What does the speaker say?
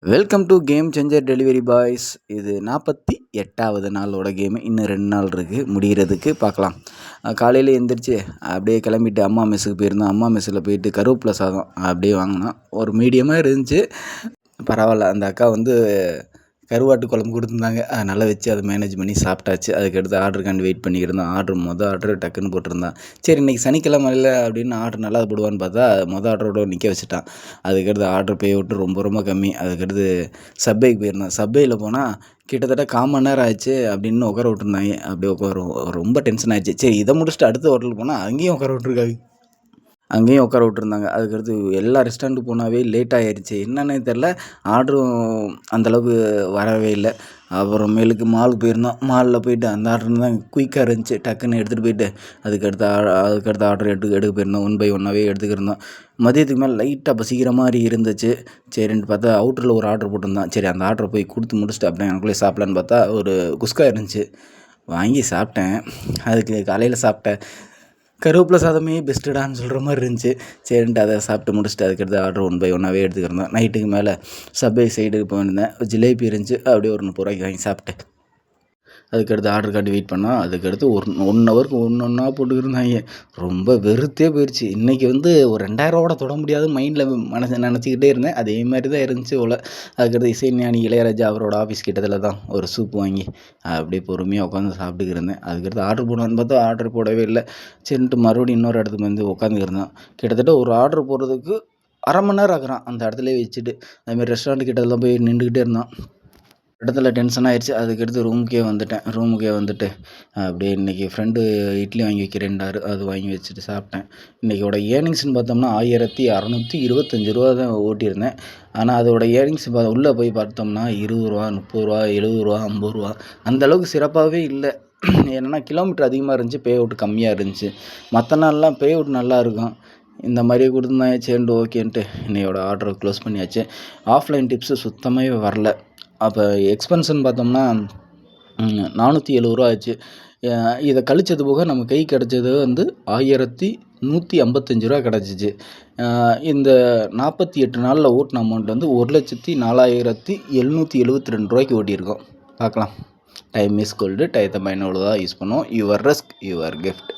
Welcome to game changer delivery boys. இது 48வது நாளோட game. இன்னும் 2 நாள் இருக்குது முடிகிறதுக்கு. பார்க்கலாம். காலையில் எந்திரிச்சு அப்படியே கிளம்பிட்டு அம்மா மெஸ்ஸுக்கு போயிருந்தோம். அம்மா மெஸ்ஸில் போயிட்டு கருவேப்பிலை சாதம் அப்படியே வாங்கினோம். ஒரு மீடியமாக இருந்துச்சு, பரவாயில்ல. அந்த அக்கா கருவாட்டு குழம்பு கொடுத்துருந்தாங்க, நல்லா வச்சு அதை மேனேஜ் பண்ணி சாப்பிட்டாச்சு. அதுக்கடுத்து ஆர்டருக்காண்டி வெயிட் பண்ணிக்கிருந்தோம். ஆர்டரு டக்குன்னு போட்டிருந்தான். சரி, இன்றைக்கி சனிக்கிழமை இல்லை அப்படின்னு ஆர்டர் நல்லா போடுவான்னு பார்த்தா ஆர்டரோட நிற்க வச்சுட்டான். அதுக்கடுத்து ஆர்டர் பே விட்டு ரொம்ப ரொம்ப கம்மி. அதுக்கடுத்து சப்வேக்கு போயிருந்தோம். சப்வேயில் போனால் கிட்டத்தட்ட 1/4 மணி நேரம் ஆச்சு அப்படின்னு உட்கார விட்டுருந்தாங்க. அப்படியே ரொம்ப டென்ஷன் ஆயிடுச்சு. சரி, இதை முடிச்சுட்டு அடுத்த ஹோட்டலுக்கு போனால் அங்கேயும் உட்கார விட்ருக்காங்க. அங்கேயும் உட்கார விட்ருந்தாங்க. அதுக்கடுத்து எல்லா ரெஸ்டாரண்ட்டுக்கு போனாவே லேட் ஆகிடுச்சு. என்னன்னே தெரில, ஆர்டரும் அந்தளவுக்கு வரவே இல்லை. அப்புறமேலுக்கு மாலுக்கு போயிருந்தோம். மாலில் போயிட்டு அந்த ஆர்டர் தான் குயிக்காக இருந்துச்சு, டக்குன்னு எடுத்துகிட்டு போயிட்டு அதுக்கடுத்த ஆர்டர் எடுக்க போயிருந்தோம். 1 பை 1ஆகவே எடுத்துக்கிருந்தோம். மதியத்துக்கு மேலே லைட்டாக பசிக்கிற மாதிரி இருந்துச்சு. சரின்ட்டு பார்த்தா அவுட்டரில் ஒரு ஆர்டர் போட்டிருந்தான். சரி, அந்த ஆர்டரை போய் கொடுத்து முடிச்சுட்டு அப்படியே எனக்குள்ளே சாப்பிட்லான்னு பார்த்தா ஒரு குஸ்கா இருந்துச்சு, வாங்கி சாப்பிட்டேன். அதுக்கு காலையில் சாப்பிட்டேன் கருவேப்பிலை சாதமே பெஸ்ட்டுடான்னு சொல்கிற மாதிரி இருந்துச்சு. சரின்ட்டு அதை சாப்பிட்டு முடிச்சுட்டு அதுக்கடுத்து ஆர்டர் 1 பை 1ஆகவே எடுத்துக்கிருந்தோம். நைட்டுக்கு மேலே சப்வே சைடுக்கு போயிருந்தேன். ஜிலேபி இருந்துச்சு, அப்படியே ஒரு 30 ரூபாய்க்கு வாங்கி சாப்பிட்டேன். அதுக்கடுத்து ஆர்டருக்காண்டி வெயிட் பண்ணோம். அதுக்கடுத்து 1 ஹவருக்கு ஒன்றா போட்டுக்கிருந்தாங்க. ரொம்ப வெறுத்தே போயிடுச்சு. இன்றைக்கி ஒரு 2000 தொட முடியாது மைண்டில் நினச்சிக்கிட்டே இருந்தேன். அதே மாதிரி தான் இருந்துச்சு போல். அதுக்கடுத்து இசைஞானி இளையராஜா அவரோட ஆஃபீஸ் கிட்டத்தில் தான் ஒரு சூப் வாங்கி அப்படியே பொறுமையாக உட்காந்து சாப்பிட்டுக்கிட்டு இருந்தேன். அதுக்கடுத்து ஆர்டர் போடலான்னு பார்த்தா ஆர்டர் போடவே இல்லை. சரின்ட்டு மறுபடியும் இன்னொரு இடத்துக்கு உட்காந்துக்கிருந்தோம். கிட்டத்தட்ட ஒரு ஆர்டர் போடுறதுக்கு 1/2 மணி நேரம் ஆக்குறான் அந்த இடத்துலேயே வச்சுட்டு. அதுமாதிரி ரெஸ்டாரண்ட் கிட்டலாம் போய் நின்றுக்கிட்டே இருந்தான். இடத்துல டென்ஷன் ஆயிடுச்சு. அதுக்கடுத்து ரூமுக்கே வந்துட்டு அப்படியே இன்றைக்கி ஃப்ரெண்டு இட்லி வாங்கி வைக்கிறேன்டாரு, அது வாங்கி வச்சுட்டு சாப்பிட்டேன். இன்றைக்கோட ஏர்னிங்ஸ்னு பார்த்தோம்னா 1625 ரூபா தான் ஓட்டியிருந்தேன். ஆனால் அதோட ஏர்னிங்ஸ் உள்ளே போய் பார்த்தோம்னா 20 ரூபா, 30 ரூபா, 70 ரூபா, 50 ரூபா, அந்தளவுக்கு சிறப்பாகவே இல்லை. ஏன்னா கிலோமீட்டர் அதிகமாக இருந்துச்சு, பே அவுட் கம்மியாக இருந்துச்சு. மற்ற நாள்லாம் பே அவுட் நல்லா இருக்கும். இந்த மாதிரி கொடுத்துருந்தாங்க. சரின்ட்டு ஓகேன்ட்டு இன்னையோட ஆர்டரை க்ளோஸ் பண்ணியாச்சு. ஆஃப்லைன் டிப்ஸு சுத்தமாகவே வரல. அப்போ எக்ஸ்பென்ஸுன்னு பார்த்தோம்னா 470 ரூபா ஆச்சு. இதை கழிச்சது போக நம்ம கை கிடச்சது 1155 ரூபா கிடச்சிச்சு. இந்த 48 நாளில் ஓட்டின அமௌண்ட் 1,04,772 ரூபாய்க்கு ஓட்டியிருக்கோம். பார்க்கலாம். Time is gold. டயத்தை பயனுள்ளதாக யூஸ் பண்ணுவோம். Your risk your gift.